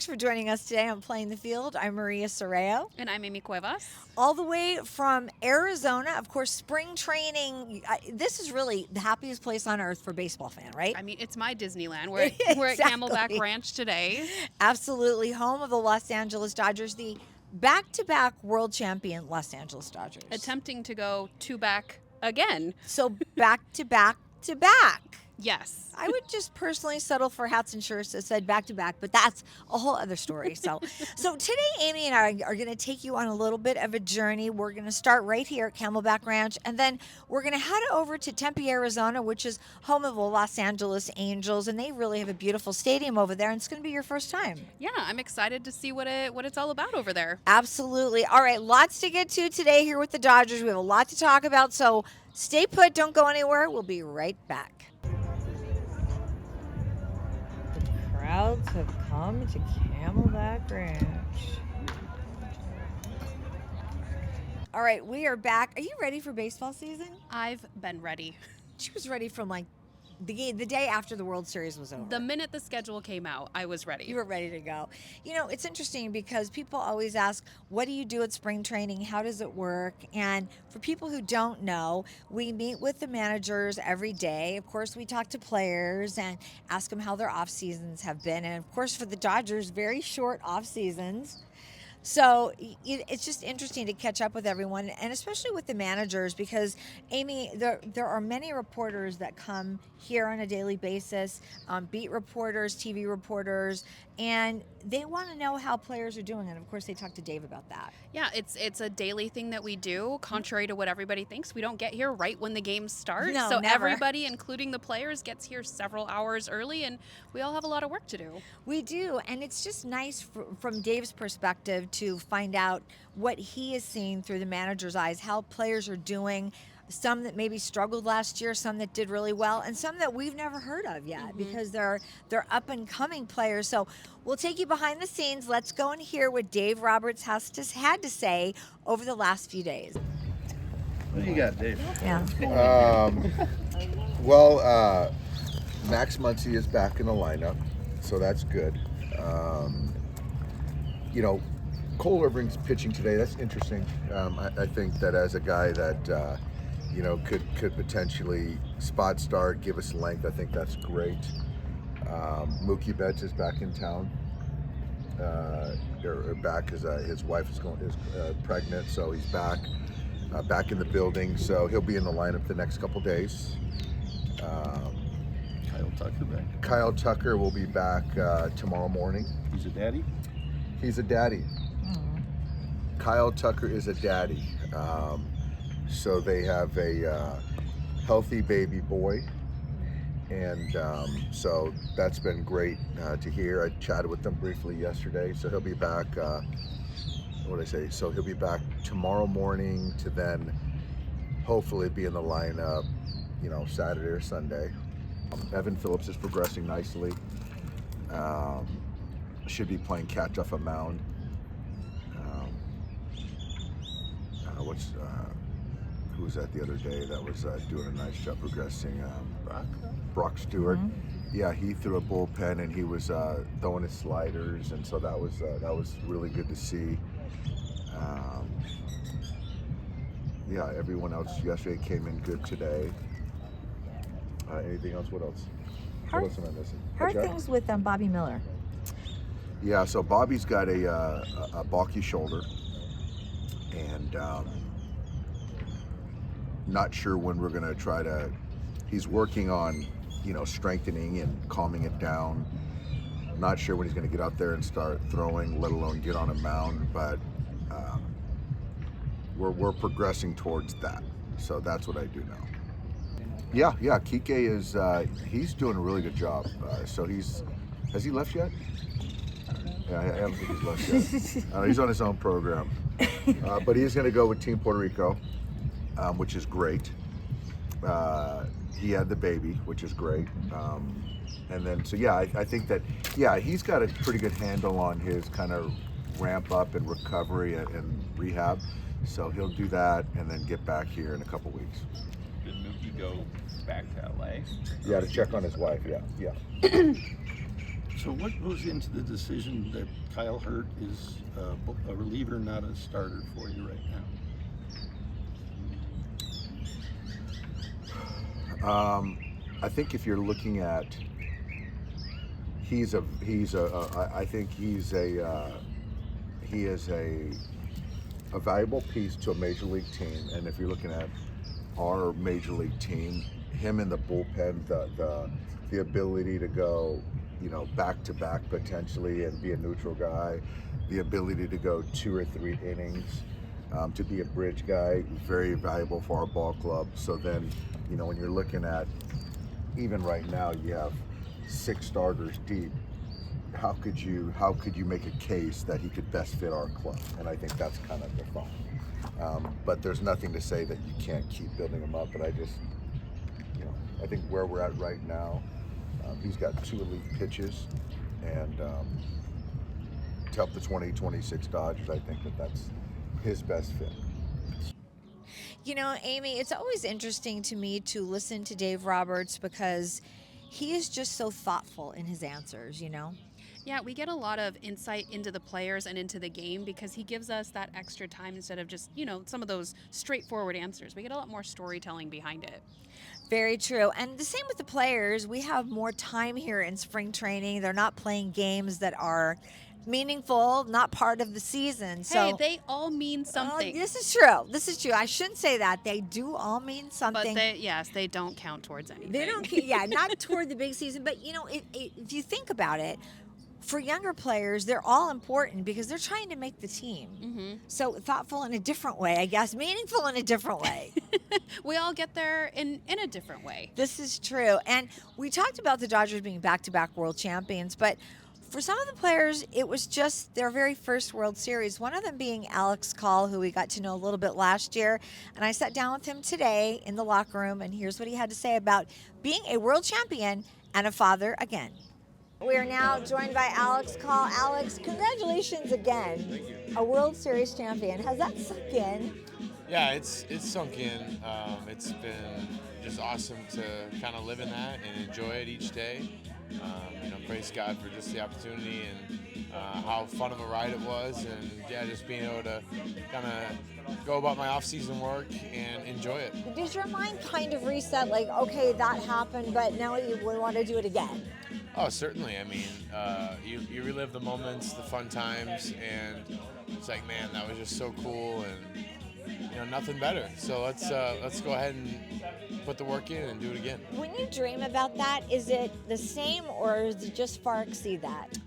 Thanks for joining us today on Playing the Field. I'm Maria Serrao. And I'm Amy Cuevas. All the way from Arizona. Of course, spring training. This is really the happiest place on earth for a baseball fan, right? I mean, it's my Disneyland. We're at Camelback Ranch today. Absolutely. Home of the Los Angeles Dodgers, the back-to-back world champion Los Angeles Dodgers. Attempting to go two back again. So back-to-back-to-back. Yes. I would just personally settle for hats and shirts that said back to back, but that's a whole other story. So today, Amy and I are going to take you on a little bit of a journey. We're going to start right here at Camelback Ranch, and then we're going to head over to Tempe, Arizona, which is home of the Los Angeles Angels, and they really have a beautiful stadium over there, and it's going to be your first time. Yeah, I'm excited to see what it's all about over there. Absolutely. All right, lots to get to today here with the Dodgers. We have a lot to talk about, so stay put. Don't go anywhere. We'll be right back. Crowds have come to Camelback Ranch. All right, we are back. Are you ready for baseball season? I've been ready. She was ready from like the day after the World Series was over. The minute the schedule came out, I was ready. You were ready to go. You know, it's interesting because people always ask, what do you do at spring training? How does it work? And for people who don't know, we meet with the managers every day. Of course, we talk to players and ask them how their off seasons have been. And of course, for the Dodgers, very short off seasons. So it's just interesting to catch up with everyone, and especially with the managers, because, Amy, there are many reporters that come here on a daily basis, beat reporters, TV reporters, and they want to know how players are doing. And, of course, they talk to Dave about that. Yeah, it's a daily thing that we do, contrary to what everybody thinks. We don't get here right when the games start. No, so never. Everybody, including the players, gets here several hours early, and we all have a lot of work to do. We do, and it's just nice from Dave's perspective to find out what he is seeing through the manager's eyes, how players are doing, some that maybe struggled last year, some that did really well, and some that we've never heard of yet because they're up and coming players. So we'll take you behind the scenes. Let's go and hear what Dave Roberts had to say over the last few days. What do you got, Dave? Yeah. Max Muncy is back in the lineup, so that's good. Cole Irvin's pitching today. That's interesting. I think that as a guy that could potentially spot start, give us length. I think that's great. Mookie Betts is back in town. Back as his wife is pregnant, so he's back in the building. So he'll be in the lineup the next couple days. Kyle Tucker will be back tomorrow morning. He's a daddy? He's a daddy. Kyle Tucker is a daddy. So they have a healthy baby boy. And so that's been great to hear. I chatted with them briefly yesterday. So he'll be back, So he'll be back tomorrow morning to then hopefully be in the lineup, Saturday or Sunday. Evan Phillips is progressing nicely. Should be playing catch off a mound. Who was that the other day that was doing a nice job progressing? Brock Stewart. Yeah, he threw a bullpen and he was throwing his sliders, and so that was really good to see. Everyone else yesterday came in good today. Anything else? What else? What else am I missing? How are things with Bobby Miller? Yeah, so Bobby's got a bulky shoulder, and not sure when we're going to try to. He's working on, strengthening and calming it down. Not sure when he's going to get out there and start throwing, let alone get on a mound, but we're progressing towards that. So that's what I do now. Yeah, Kike is, he's doing a really good job. So has he left yet? Yeah, I don't think he's left yet. He's on his own program. But he's going to go with Team Puerto Rico, which is great. He had the baby, which is great. And then, I think that, he's got a pretty good handle on his kind of ramp up and recovery and rehab. So he'll do that and then get back here in a couple weeks. Did Mookie go back to LA? Yeah, to check on his wife, yeah. So what goes into the decision that Kyle Hurt is a reliever, not a starter for you right now? I think if you're looking at, he is a valuable piece to a major league team. And if you're looking at our major league team, him in the bullpen, the ability to go, back to back potentially and be a neutral guy, the ability to go 2 or 3 innings, to be a bridge guy, very valuable for our ball club. So then, when you're looking at, even right now, you have 6 starters deep. How could you make a case that he could best fit our club? And I think that's kind of the thought. But there's nothing to say that you can't keep building him up. But I just, I think where we're at right now, he's got 2 elite pitches, and to help the 2026 Dodgers, I think that's his best fit. Amy, it's always interesting to me to listen to Dave Roberts because he is just so thoughtful in his answers. Yeah, we get a lot of insight into the players and into the game because he gives us that extra time instead of just, some of those straightforward answers. We get a lot more storytelling behind it. Very true. And the same with the players. We have more time here in spring training. They're not playing games that are meaningful, not part of the season. So hey, they all mean something. This is true. I shouldn't say that. They do all mean something. But they don't count towards anything. They don't, yeah, not toward the big season. But, if you think about it, for younger players, they're all important because they're trying to make the team. Mm-hmm. So thoughtful in a different way, I guess, meaningful in a different way. We all get there in a different way. This is true. And we talked about the Dodgers being back-to-back world champions, but for some of the players, it was just their very first World Series, one of them being Alex Call, who we got to know a little bit last year. And I sat down with him today in the locker room, and here's what he had to say about being a world champion and a father again. We are now joined by Alex Call. Alex, congratulations again. Thank you. A World Series champion. Has that sunk in? Yeah, it's sunk in. It's been just awesome to kind of live in that and enjoy it each day. Praise God for just the opportunity and how fun of a ride it was, and just being able to kind of go about my off-season work and enjoy it. Does your mind kind of reset, like, okay, that happened, but now you want to do it again? Oh, certainly. I mean, you relive the moments, the fun times, and it's like, man, that was just so cool, and nothing better. So let's go ahead and put the work in and do it again. When you dream about that, is it the same or does it just far exceed that?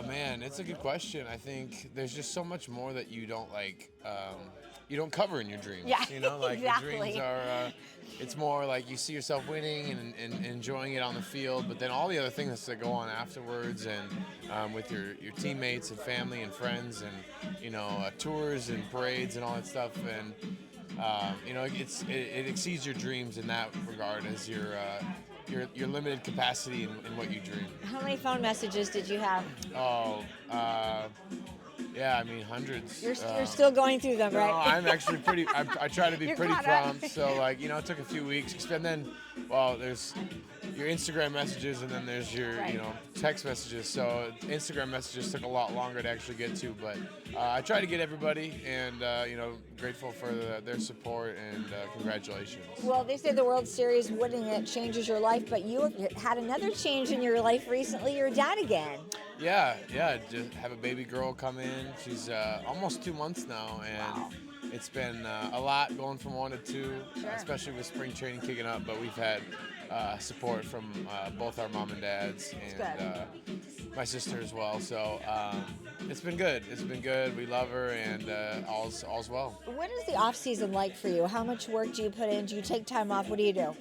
Man, it's a good question. I think there's just so much more that you don't you don't cover in your dreams. Yeah, like exactly. Your dreams are, it's more like you see yourself winning and enjoying it on the field, but then all the other things that go on afterwards and with your teammates and family and friends and, tours and parades and all that stuff. And, it exceeds your dreams in that regard as your limited capacity in what you dream. How many phone messages did you have? Yeah, I mean, hundreds. You're still going through them, right? No, I'm actually I try to be You're pretty caught up. prompt. So, it took a few weeks. And then, there's your Instagram messages and then there's your, Right. Text messages. So, Instagram messages took a lot longer to actually get to. But I try to get everybody and, grateful for their support and congratulations. Well, they say the World Series winning it changes your life, but you had another change in your life recently. You're a dad again. Yeah, just have a baby girl come in. She's almost 2 months now, and Wow. It's been a lot going from 1 to 2, Sure. especially with spring training kicking up, but we've had support from both our mom and dads and my sister as well. So it's been good. It's been good. We love her, and all's well. What is the off season like for you? How much work do you put in? Do you take time off? What do you do?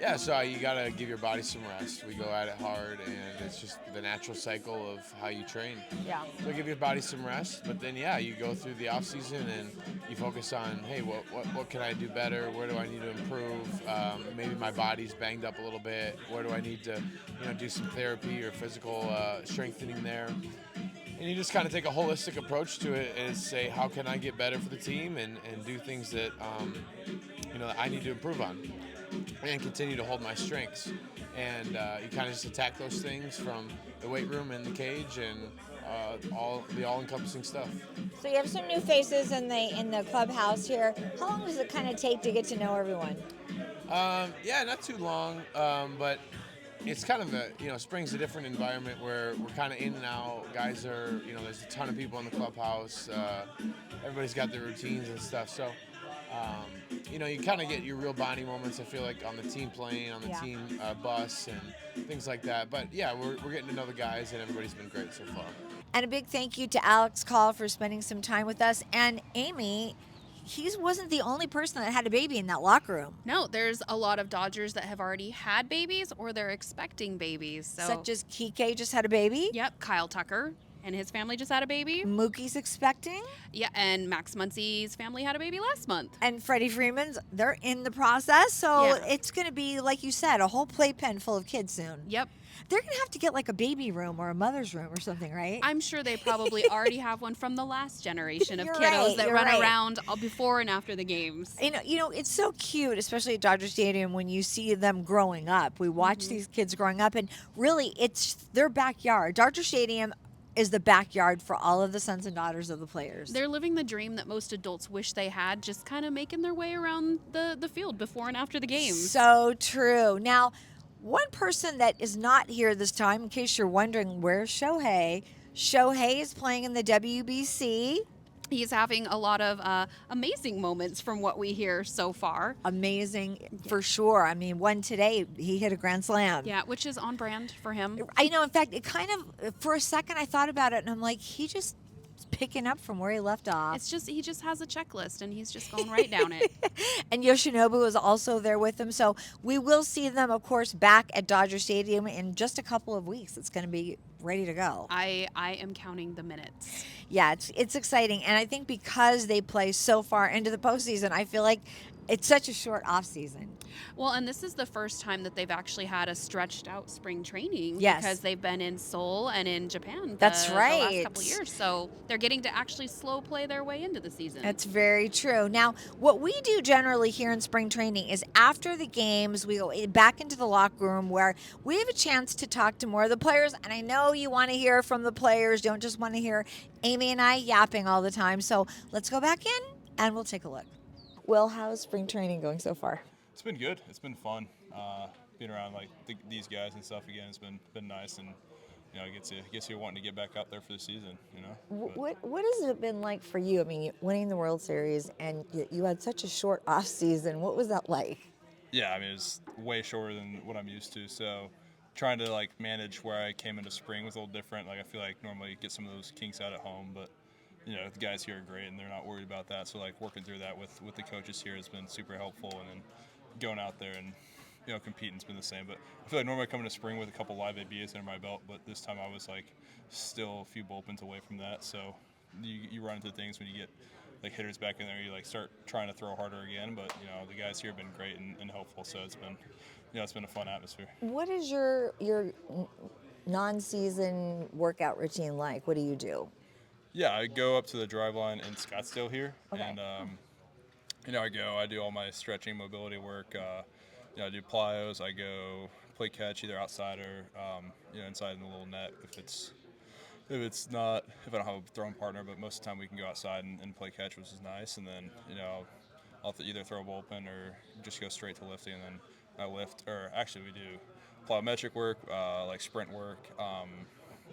Yeah, so you got to give your body some rest. We go at it hard, and it's just the natural cycle of how you train. Yeah. So give your body some rest, but then, you go through the off season and you focus on, hey, what can I do better? Where do I need to improve? Maybe my body's banged up a little bit. Where do I need to, do some therapy or physical strengthening there? And you just kind of take a holistic approach to it and say, how can I get better for the team and do things that, that I need to improve on and continue to hold my strengths. and you kind of just attack those things from the weight room and the cage and all-encompassing stuff. So you have some new faces in the clubhouse here. How long does it kind of take to get to know everyone? Yeah, not too long, but it's kind of spring's a different environment where we're kind of in and out. Guys are, there's a ton of people in the clubhouse. Everybody's got their routines and stuff. So, you kind of get your real bonding moments, I feel like, on the team plane, on the team bus, and things like that. But yeah, we're getting to know the guys, and everybody's been great so far. And a big thank you to Alex Call for spending some time with us. And Amy, he wasn't the only person that had a baby in that locker room. No, there's a lot of Dodgers that have already had babies or they're expecting babies. So, Such as Kike just had a baby. yep, Kyle Tucker and his family just had a baby. Mookie's expecting. Yeah, and Max Muncy's family had a baby last month. And Freddie Freeman's, they're in the process. So Yeah. it's going to be, like you said, a whole playpen full of kids soon. Yep. They're going to have to get like a baby room or a mother's room or something, right? I'm sure they probably already have one from the last generation of You're kiddos right, that you're run right. around before and after the games. It's so cute, especially at Dodger Stadium when you see them growing up. We watch these kids growing up, and really, it's their backyard. Dodger Stadium is the backyard for all of the sons and daughters of the players. They're living the dream that most adults wish they had, just kind of making their way around the field before and after the games. So true. Now, one person that is not here this time, in case you're wondering, where's Shohei? Shohei is playing in the WBC. He's having a lot of amazing moments from what we hear so far. Amazing for sure. I mean, one today, he hit a grand slam. Yeah, which is on brand for him. I know. In fact, it kind of, for a second, I thought about it, and I'm like, he just picking up from where he left off. It's just he just has a checklist and he's just going right down it. And Yoshinobu is also there with them. So we will see them, of course, back at Dodger Stadium in just a couple of weeks. It's going to be ready to go. I am counting the minutes. Yeah, it's exciting. And I think because they play so far into the postseason, I feel like it's such a short off season. Well, and this is the first time that they've actually had a stretched out spring training. Yes. Because they've been in Seoul and in Japan That's the right. last couple of years. So they're getting to actually slow play their way into the season. That's very true. Now, what we do generally here in spring training is after the games, we go back into the locker room where we have a chance to talk to more of the players. And I know you want to hear from the players. Don't just want to hear Amy and I yapping all the time. So let's go back in and we'll take a look. Will, how's spring training going so far? It's been good. It's been fun. Being around like these guys and stuff again. It's been nice, and I guess you're wanting to get back out there for the season. What has it been like for you? I mean, winning the World Series, and you had such a short off season. What was that like? Yeah, I mean it's way shorter than what I'm used to. So trying to like manage where I came into spring was a little different. Like I feel like normally get some of those kinks out at home, but the guys here are great and they're not worried about that. So like working through that with the coaches here has been super helpful, and then going out there and competing's been the same. But I feel like normally I come into spring with a couple live ABs under my belt, but this time I was like still a few bullpens away from that. So you run into things when you get like hitters back in there, you like start trying to throw harder again. But the guys here have been great and helpful. So it's been it's been a fun atmosphere. What is your non-season workout routine like? What do you do? Yeah, I go up to the drive line in Scottsdale here, Okay. and I do all my stretching, mobility work. I do plyos. I go play catch either outside or inside in the little net if I don't have a throwing partner. But most of the time we can go outside and play catch, which is nice. And then I'll either throw a bullpen or just go straight to lifting, and then I lift. Or actually we do plyometric work, like sprint work,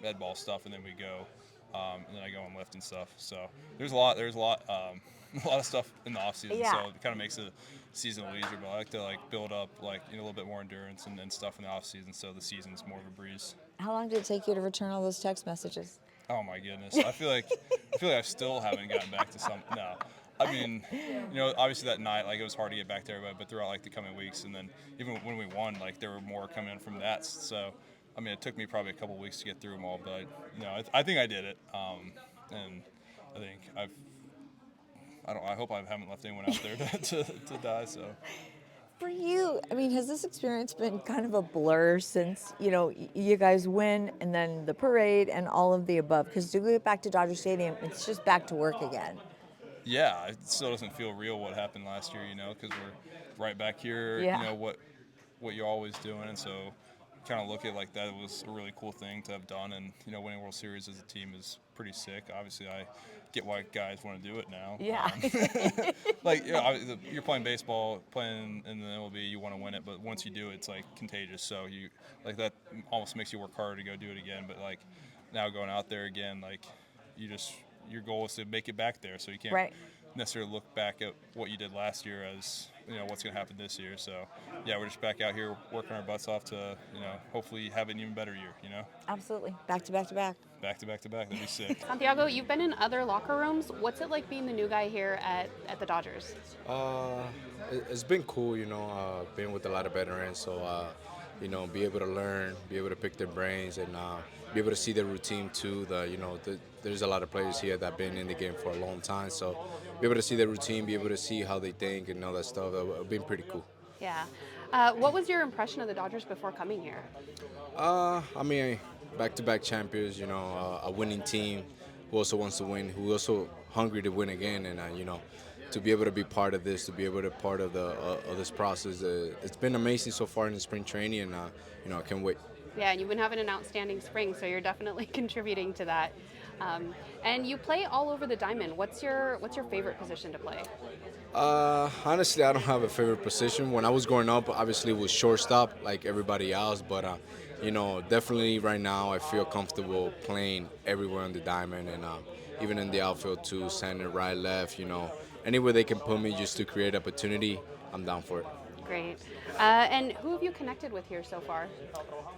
med ball stuff, and then we go. And then I go and lift and stuff. So there's a lot a lot of stuff in the off season. Yeah. So it kind of makes the season a little easier. But I like to like build up like a little bit more endurance and stuff in the off season. So the season's more of a breeze. How long did it take you to return all those text messages? Oh my goodness. I feel like I still haven't gotten back to some. No. I mean, obviously that night, like it was hard to get back to everybody, but throughout like the coming weeks, and then even when we won, like there were more coming in from that. So. I mean, it took me probably a couple of weeks to get through them all, but I think I did it, and I think I hope I haven't left anyone out there to die. So, For you, I mean, has this experience been kind of a blur since you guys win and then the parade and all of the above? Because to get back to Dodger Stadium, it's just back to work again. Yeah, it still doesn't feel real what happened last year, because we're right back here. Yeah. What you're always doing, and so. kind of look at it like that was a really cool thing to have done. And, you know, winning World Series as a team is pretty sick. Obviously, I get why guys want to do it now. Yeah. Like, you know, you're playing baseball, playing in the MLB, you want to win it, but once you do it, it's like contagious. So you like that almost makes you work harder to go do it again. But like now going out there again, like your goal is to make it back there. So you can't Right. necessarily look back at what you did last year as, you know, what's going to happen this year. So yeah, we're just back out here working our butts off to, you know, hopefully have an even better year, you know. Absolutely. Back to back to back. Back to back to back, that'd be sick. Santiago, you've been in other locker rooms. What's it like being the new guy here at the Dodgers? It's been cool, you know, being with a lot of veterans. So, you know, be able to learn, be able to pick their brains, and be able to see their routine too. There's a lot of players here that have been in the game for a long time. So, be able to see their routine, be able to see how they think and all that stuff. It's been pretty cool. Yeah. What was your impression of the Dodgers before coming here? I mean, back-to-back champions, you know, a winning team who also wants to win, who also hungry to win again, and you know, to be able to be part of this, to be able to be part of this process, it's been amazing so far in the spring training, and you know, I can't wait. Yeah, and you've been having an outstanding spring, so you're definitely contributing to that. And you play all over the diamond. What's your favorite position to play? Honestly, I don't have a favorite position. When I was growing up, obviously it was shortstop like everybody else, but you know, definitely right now I feel comfortable playing everywhere on the diamond, and even in the outfield too, center, right, left, you know, anywhere they can put me just to create opportunity, I'm down for it. Great. And who have you connected with here so far?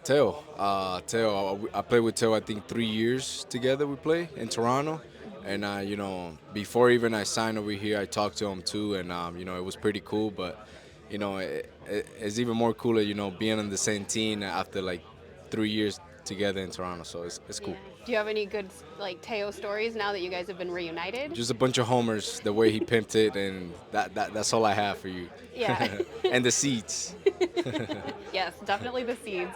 Teo, I played with Teo, I think 3 years together we play in Toronto. And, you know, before even I signed over here, I talked to him too. And, you know, it was pretty cool. But, you know, it's even more cooler, you know, being on the same team after like 3 years together in Toronto. So it's cool. Yeah. Do you have any good, like, Teo stories now that you guys have been reunited? Just a bunch of homers, the way he pimped it. And that's all I have for you. Yeah. And the seeds. Yes, definitely the seeds.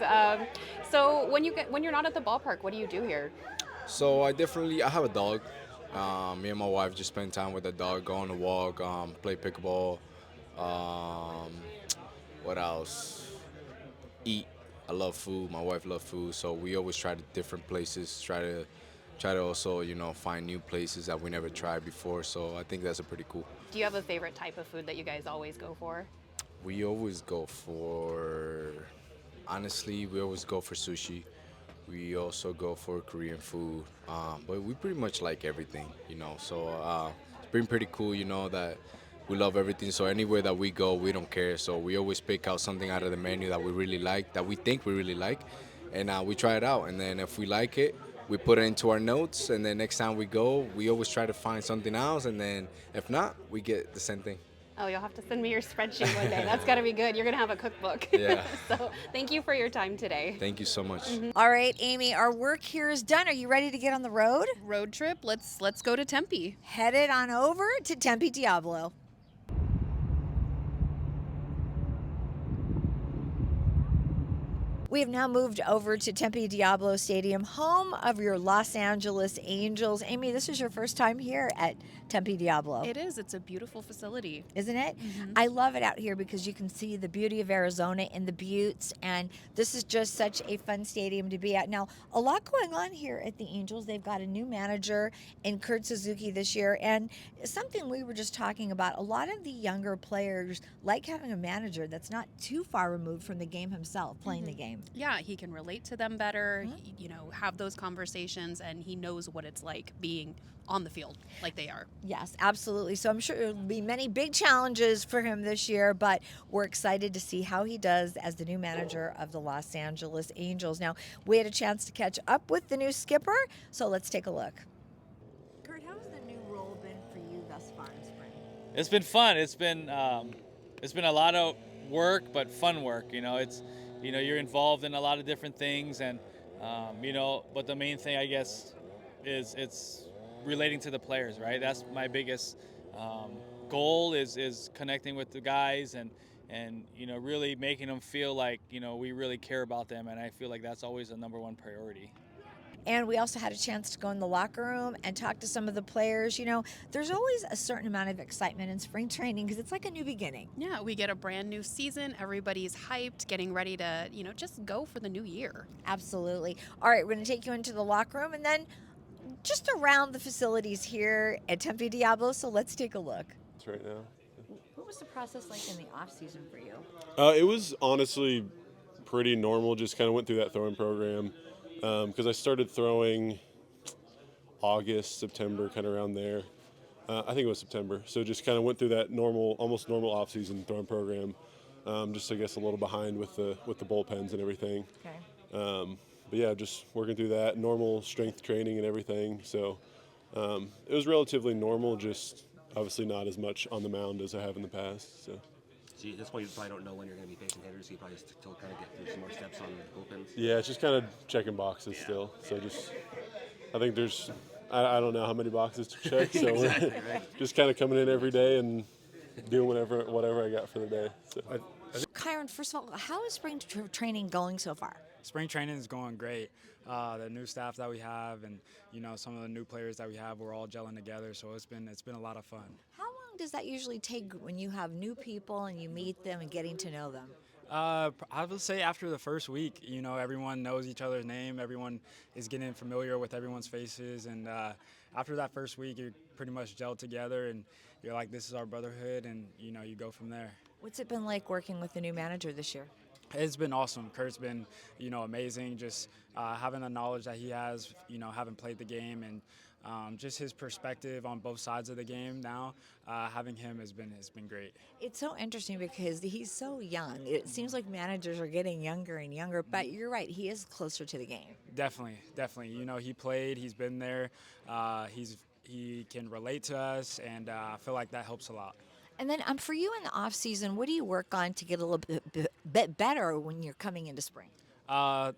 So when you're not at the ballpark, what do you do here? So I have a dog. Me and my wife just spend time with the dog, go on a walk, play pickleball. What else? Eat. I love food. My wife loves food, so we always try to different places. Try to also, you know, find new places that we never tried before. So I think that's a pretty cool. Do you have a favorite type of food that you guys always go for? We always go for. Honestly, we always go for sushi. We also go for Korean food, but we pretty much like everything, you know. So it's been pretty cool, you know, that we love everything. So anywhere that we go, we don't care. So we always pick out something out of the menu that we really like, that we think we really like, and we try it out. And then if we like it, we put it into our notes. And then next time we go, we always try to find something else. And then if not, we get the same thing. Oh, you'll have to send me your spreadsheet one day. That's got to be good. You're going to have a cookbook. Yeah. So thank you for your time today. Thank you so much. All right, Amy, our work here is done. Are you ready to get on the road? Road trip. Let's go to Tempe. Headed on over to Tempe Diablo. We have now moved over to Tempe Diablo Stadium, home of your Los Angeles Angels. Amy, this is your first time here at Tempe Diablo. It is. It's a beautiful facility. Isn't it? I love it out here because you can see the beauty of Arizona in the buttes, and this is just such a fun stadium to be at. Now, a lot going on here at the Angels. They've got a new manager in Kurt Suzuki this year, and something we were just talking about, a lot of the younger players like having a manager that's not too far removed from the game himself, playing the game. Yeah, he can relate to them better, you know, have those conversations, and he knows what it's like being on the field like they are. Yes, absolutely. So I'm sure there will be many big challenges for him this year, but we're excited to see how he does as the new manager of the Los Angeles Angels. Now, we had a chance to catch up with the new skipper, so let's take a look. Kurt, how has the new role been for you thus far in spring? It's been fun. It's been a lot of work, but fun work. You know, you're involved in a lot of different things, and but the main thing, I guess, is it's relating to the players, right? That's my biggest goal is connecting with the guys and really making them feel like we really care about them, and I feel like that's always the number one priority. And we also had a chance to go in the locker room and talk to some of the players. There's always a certain amount of excitement in spring training because it's like a new beginning. Yeah, we get a brand new season. Everybody's hyped, getting ready to, just go for the new year. Absolutely. All right, we're going to take you into the locker room and then just around the facilities here at Tempe Diablo. So let's take a look. That's right now. What was the process like in the off season for you? It was honestly pretty normal. Just kind of went through that throwing program because I started throwing August, September, kind of around there. I think it was September. So just kind of went through that almost normal off-season throwing program. Just I guess a little behind with the bullpens and everything. Okay. But yeah, just working through that normal strength training and everything. So it was relatively normal. Just obviously not as much on the mound as I have in the past. So at this point, you probably don't know when you're going to be facing hitters. So you probably still kind of get through some more steps on the bullpens. yeah, it's just kind of checking boxes still. So I think I don't know how many boxes to check. So Exactly, right. just kind of coming in every day and doing whatever I got for the day. So. Kyron, first of all, how is spring training going so far? Spring training is going great. The new staff that we have, and some of the new players that we have, we're all gelling together. So it's been a lot of fun. How long does that usually take when you have new people and you meet them and getting to know them? I would say after the first week, everyone knows each other's name. Everyone is getting familiar with everyone's faces, and after that first week, you're pretty much gelled together, and you're like, this is our brotherhood, and you go from there. What's it been like working with the new manager this year? It's been awesome. Kurt's been, amazing. Just having the knowledge that he has, having played the game, and just his perspective on both sides of the game now, having him has been great. It's so interesting because he's so young. It seems like managers are getting younger and younger, but you're right, he is closer to the game. Definitely. He played, he's been there, he can relate to us, and I feel like that helps a lot. And then for you in the off season, what do you work on to get a little bit better when you're coming into spring?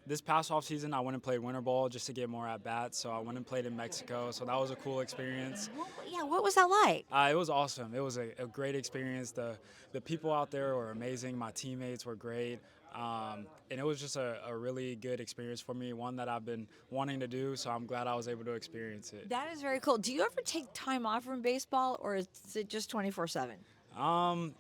This past off season, I went and played winter ball just to get more at bats. So I went and played in Mexico. So that was a cool experience. What was that like? It was awesome. It was a great experience. The people out there were amazing. My teammates were great. And it was just a really good experience for me, one that I've been wanting to do, so I'm glad I was able to experience it. That is very cool. Do you ever take time off from baseball, or is it just 24/7?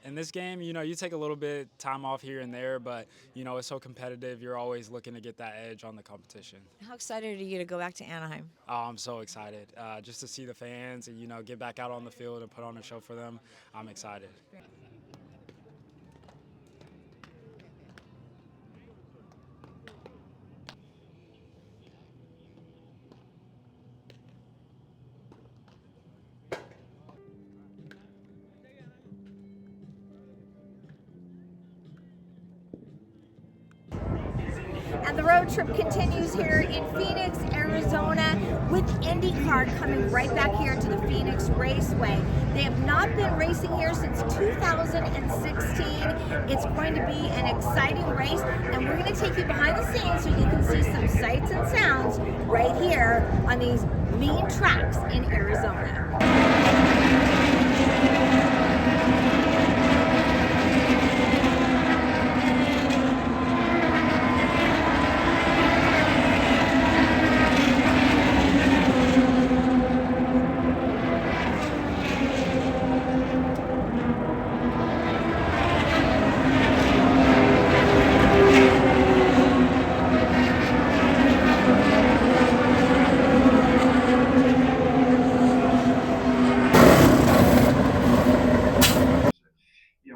In this game, you take a little bit time off here and there, but, it's so competitive. You're always looking to get that edge on the competition. How excited are you to go back to Anaheim? Oh, I'm so excited. Just to see the fans and, get back out on the field and put on a show for them, I'm excited. And the road trip continues here in Phoenix, Arizona, with IndyCar coming right back here to the Phoenix Raceway. They have not been racing here since 2016. It's going to be an exciting race, and we're going to take you behind the scenes so you can see some sights and sounds right here on these mean tracks in Arizona.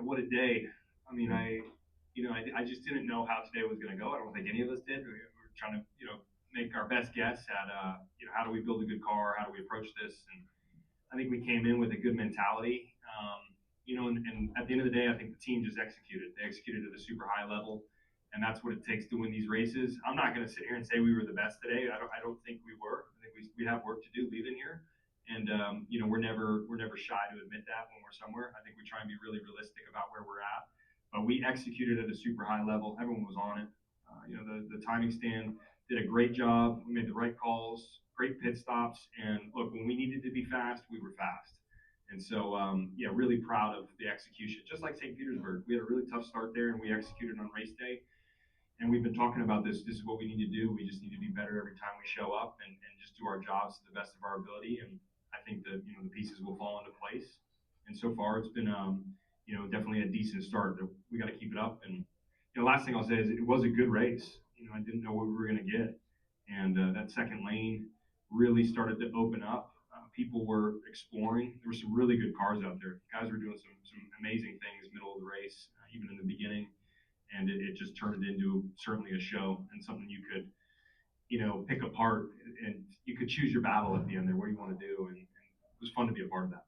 What a day. I mean, I just didn't know how today was going to go. I don't think any of us did. We were trying to, make our best guess at, how do we build a good car? How do we approach this? And I think we came in with a good mentality. And at the end of the day, I think the team just executed. They executed at a super high level, and that's what it takes to win these races. I'm not going to sit here and say we were the best today. I don't think we were. I think we have work to do leaving here. And we're never shy to admit that when we're somewhere. I think we try and be really realistic about where we're at. But we executed at a super high level. Everyone was on it. The timing stand did a great job. We made the right calls, great pit stops, and look, when we needed to be fast, we were fast. And so, really proud of the execution. Just like St. Petersburg, we had a really tough start there, and we executed on race day. and we've been talking about this. This is what we need to do. We just need to be better every time we show up and just do our jobs to the best of our ability. And I think that the pieces will fall into place. And so far, it's been definitely a decent start. We got to keep it up. And last thing I'll say is it was a good race. I didn't know what we were going to get, and that second lane really started to open up. People were exploring. There were some really good cars out there. Guys were doing some amazing things middle of the race, even in the beginning, and it just turned it into certainly a show and something you could pick apart, and you could choose your battle at the end there. What do you want to do? And it was fun to be a part of that.